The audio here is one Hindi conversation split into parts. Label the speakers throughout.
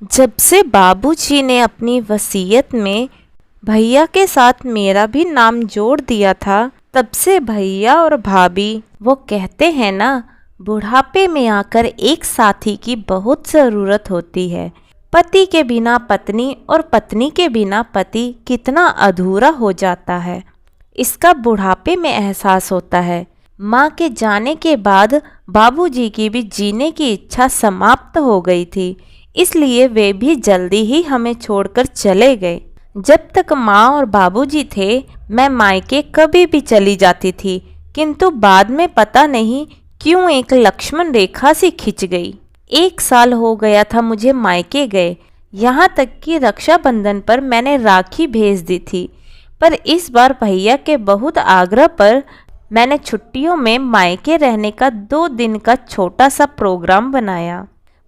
Speaker 1: जब से बाबूजी ने अपनी वसीयत में भैया के साथ मेरा भी नाम जोड़ दिया था, तब से भैया और भाभी, वो कहते हैं ना, बुढ़ापे में आकर एक साथी की बहुत ज़रूरत होती है। पति के बिना पत्नी और पत्नी के बिना पति कितना अधूरा हो जाता है, इसका बुढ़ापे में एहसास होता है। माँ के जाने के बाद बाबूजी की भी जीने की इच्छा समाप्त हो गई थी, इसलिए वे भी जल्दी ही हमें छोड़कर चले गए। जब तक माँ और बाबूजी थे, मैं मायके कभी भी चली जाती थी, किंतु बाद में पता नहीं क्यों एक लक्ष्मण रेखा सी खिंच गई। 1 साल हो गया था मुझे मायके गए, यहाँ तक कि रक्षाबंधन पर मैंने राखी भेज दी थी, पर इस बार भैया के बहुत आग्रह पर मैंने छुट्टियों में मायके रहने का 2 दिन का छोटा सा प्रोग्राम बनाया।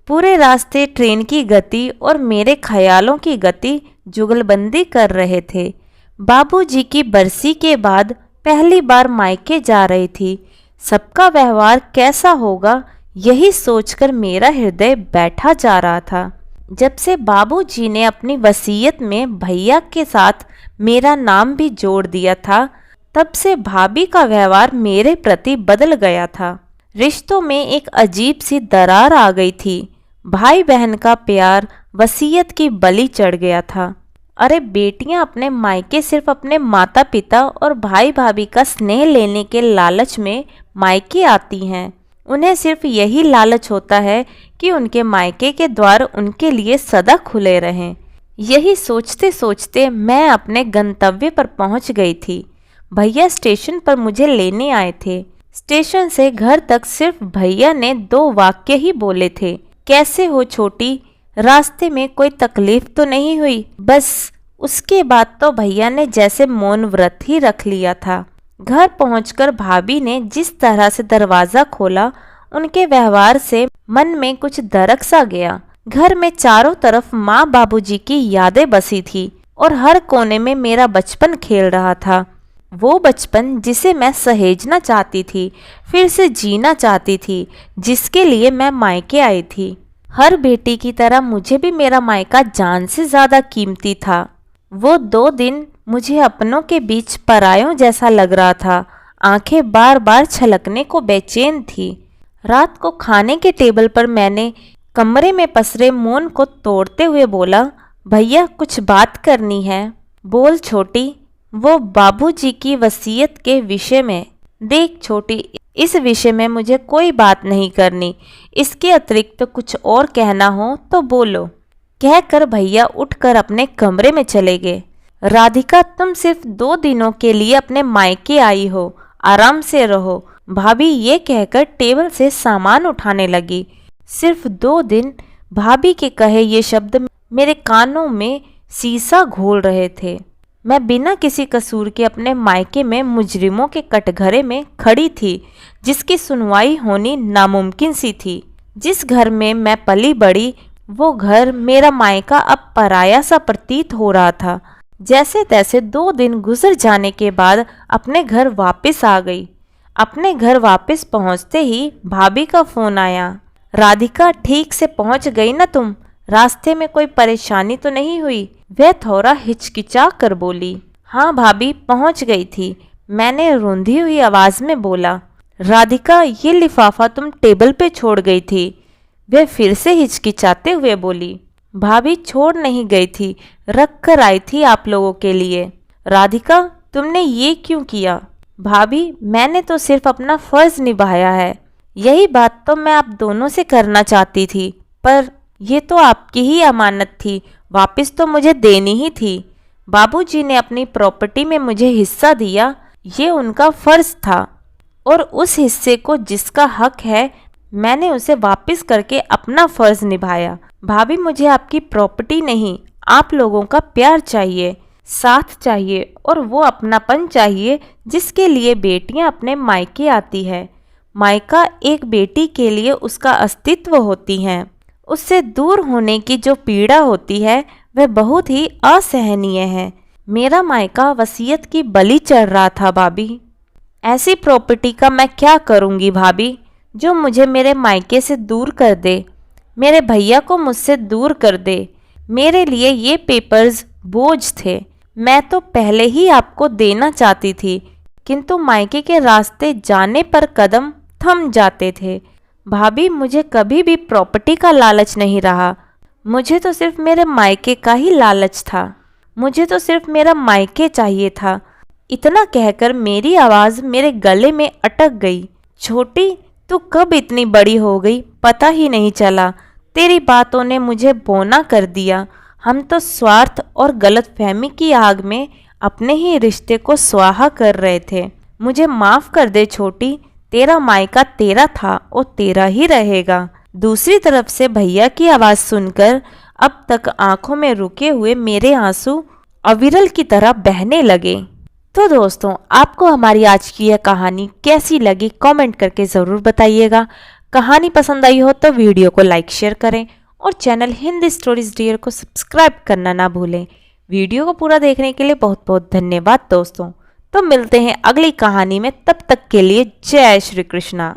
Speaker 1: पूरे रास्ते ट्रेन की गति और मेरे ख्यालों की गति जुगलबंदी कर रहे थे। बाबूजी की बरसी के बाद पहली बार मायके जा रही थी। सबका व्यवहार कैसा होगा, यही सोचकर मेरा हृदय बैठा जा रहा था। जब से बाबूजी ने अपनी वसीयत में भैया के साथ मेरा नाम भी जोड़ दिया था, तब से भाभी का व्यवहार मेरे प्रति बदल गया था। रिश्तों में एक अजीब सी दरार आ गई थी। भाई बहन का प्यार वसीयत की बलि चढ़ गया था। अरे बेटियां अपने मायके सिर्फ अपने माता पिता और भाई भाभी का स्नेह लेने के लालच में मायके आती हैं। उन्हें सिर्फ यही लालच होता है कि उनके मायके के द्वार उनके लिए सदा खुले रहें। यही सोचते सोचते मैं अपने गंतव्य पर पहुंच गई थी। भैया स्टेशन पर मुझे लेने आए थे। स्टेशन से घर तक सिर्फ भैया ने 2 वाक्य ही बोले थे, कैसे हो छोटी, रास्ते में कोई तकलीफ तो नहीं हुई। बस उसके बाद तो भैया ने जैसे मौन व्रत ही रख लिया था। घर पहुंचकर भाभी ने जिस तरह से दरवाज़ा खोला, उनके व्यवहार से मन में कुछ दरक सा गया। घर में चारों तरफ माँ बाबूजी की यादें बसी थी और हर कोने में मेरा बचपन खेल रहा था। वो बचपन जिसे मैं सहेजना चाहती थी, फिर से जीना चाहती थी, जिसके लिए मैं मायके आई थी। हर बेटी की तरह मुझे भी मेरा मायका जान से ज़्यादा कीमती था। वो 2 दिन मुझे अपनों के बीच परायों जैसा लग रहा था। आंखें बार बार छलकने को बेचैन थी। रात को खाने के टेबल पर मैंने कमरे में पसरे मौन को तोड़ते हुए बोला, भैया कुछ बात करनी है। बोल छोटी। वो बाबूजी की वसीयत के विषय में। देख छोटी, इस विषय में मुझे कोई बात नहीं करनी। इसके अतिरिक्त तो कुछ और कहना हो तो बोलो। कहकर भैया उठकर अपने कमरे में चले गए। राधिका, तुम सिर्फ 2 दिनों के लिए अपने मायके आई हो, आराम से रहो। भाभी ये कहकर टेबल से सामान उठाने लगी। सिर्फ 2 दिन, भाभी के कहे ये शब्द मेरे कानों में सीसा घोल रहे थे। मैं बिना किसी कसूर के अपने मायके में मुजरिमों के कटघरे में खड़ी थी, जिसकी सुनवाई होनी नामुमकिन सी थी। जिस घर में मैं पली बड़ी, वो घर मेरा मायका अब पराया सा प्रतीत हो रहा था। जैसे तैसे 2 दिन गुजर जाने के बाद अपने घर वापस आ गई। अपने घर वापस पहुंचते ही भाभी का फोन आया। राधिका, ठीक से पहुंच गई ना तुम? रास्ते में कोई परेशानी तो नहीं हुई? वह थोड़ा हिचकिचा कर बोली। हाँ भाभी, पहुंच गई थी, मैंने रूंधी हुई आवाज में बोला। राधिका, ये लिफाफा तुम टेबल पे छोड़ गई थी। वह फिर से हिचकिचाते हुए बोली। भाभी, छोड़ नहीं गई थी, रख कर आई थी आप लोगों के लिए। राधिका, तुमने ये क्यों किया? भाभी, मैंने तो सिर्फ अपना फर्ज निभाया है। यही बात तो मैं आप दोनों से करना चाहती थी, पर ये तो आपकी ही अमानत थी, वापस तो मुझे देनी ही थी। बाबूजी ने अपनी प्रॉपर्टी में मुझे हिस्सा दिया, ये उनका फर्ज था, और उस हिस्से को जिसका हक है, मैंने उसे वापस करके अपना फर्ज निभाया। भाभी, मुझे आपकी प्रॉपर्टी नहीं, आप लोगों का प्यार चाहिए, साथ चाहिए, और वो अपनापन चाहिए जिसके लिए बेटियां अपने मायके आती है। मायका एक बेटी के लिए उसका अस्तित्व होती हैं। उससे दूर होने की जो पीड़ा होती है, वह बहुत ही असहनीय है। मेरा मायका वसीयत की बलि चढ़ रहा था भाभी। ऐसी प्रॉपर्टी का मैं क्या करूंगी भाभी, जो मुझे मेरे मायके से दूर कर दे। मेरे भैया को मुझसे दूर कर दे। मेरे लिए ये पेपर्स बोझ थे। मैं तो पहले ही आपको देना चाहती थी, किंतु मायके के रास्ते जाने पर कदम थम जाते थे। भाभी, मुझे कभी भी प्रॉपर्टी का लालच नहीं रहा। मुझे तो सिर्फ मेरे मायके का ही लालच था। मुझे तो सिर्फ मेरा मायके चाहिए था। इतना कहकर मेरी आवाज़ मेरे गले में अटक गई। छोटी, तू कब इतनी बड़ी हो गई, पता ही नहीं चला। तेरी बातों ने मुझे बौना कर दिया। हम तो स्वार्थ और गलतफहमी की आग में अपने ही रिश्ते को स्वाहा कर रहे थे। मुझे माफ़ कर दे छोटी, तेरा मायका तेरा था और तेरा ही रहेगा। दूसरी तरफ से भैया की आवाज़ सुनकर अब तक आंखों में रुके हुए मेरे आंसू अविरल की तरह बहने लगे। तो दोस्तों, आपको हमारी आज की यह कहानी कैसी लगी कमेंट करके ज़रूर बताइएगा। कहानी पसंद आई हो तो वीडियो को लाइक शेयर करें और चैनल हिंदी स्टोरीज डियर को सब्सक्राइब करना ना भूलें। वीडियो को पूरा देखने के लिए बहुत बहुत धन्यवाद दोस्तों। तो मिलते हैं अगली कहानी में, तब तक के लिए जय श्री कृष्णा।